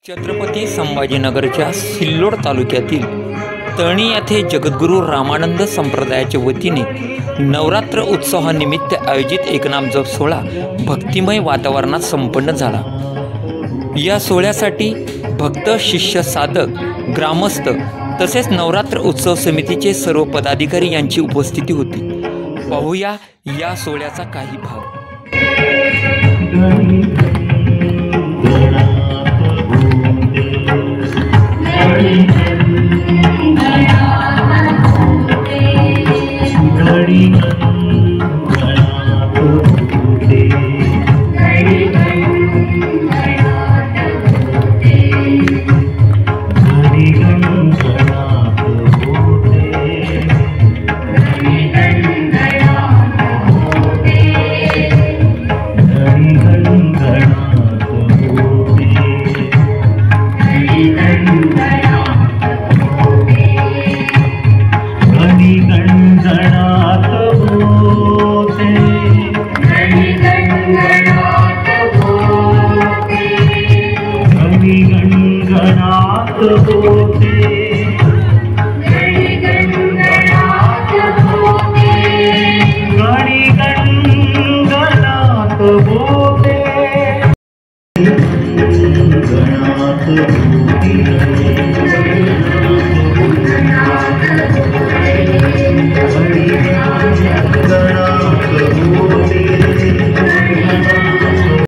छत्रपती संभाजीनगरच्या सिल्लोड तालुक्यातील तळणी येथे जगद्गुरू रामानंद संप्रदायाच्या वतीने नवरात्र उत्सवानिमित्त आयोजित एकनाम जप सोहळा भक्तिमय वातावरणात संपन्न झाला। या सोहळ्यासाठी भक्त, शिष्य, साधक, ग्रामस्थ तसेच नवरात्र उत्सव समितीचे सर्व पदाधिकारी यांची उपस्थिती होती। पाहूया या सोहळ्याचा काही भाग। गणात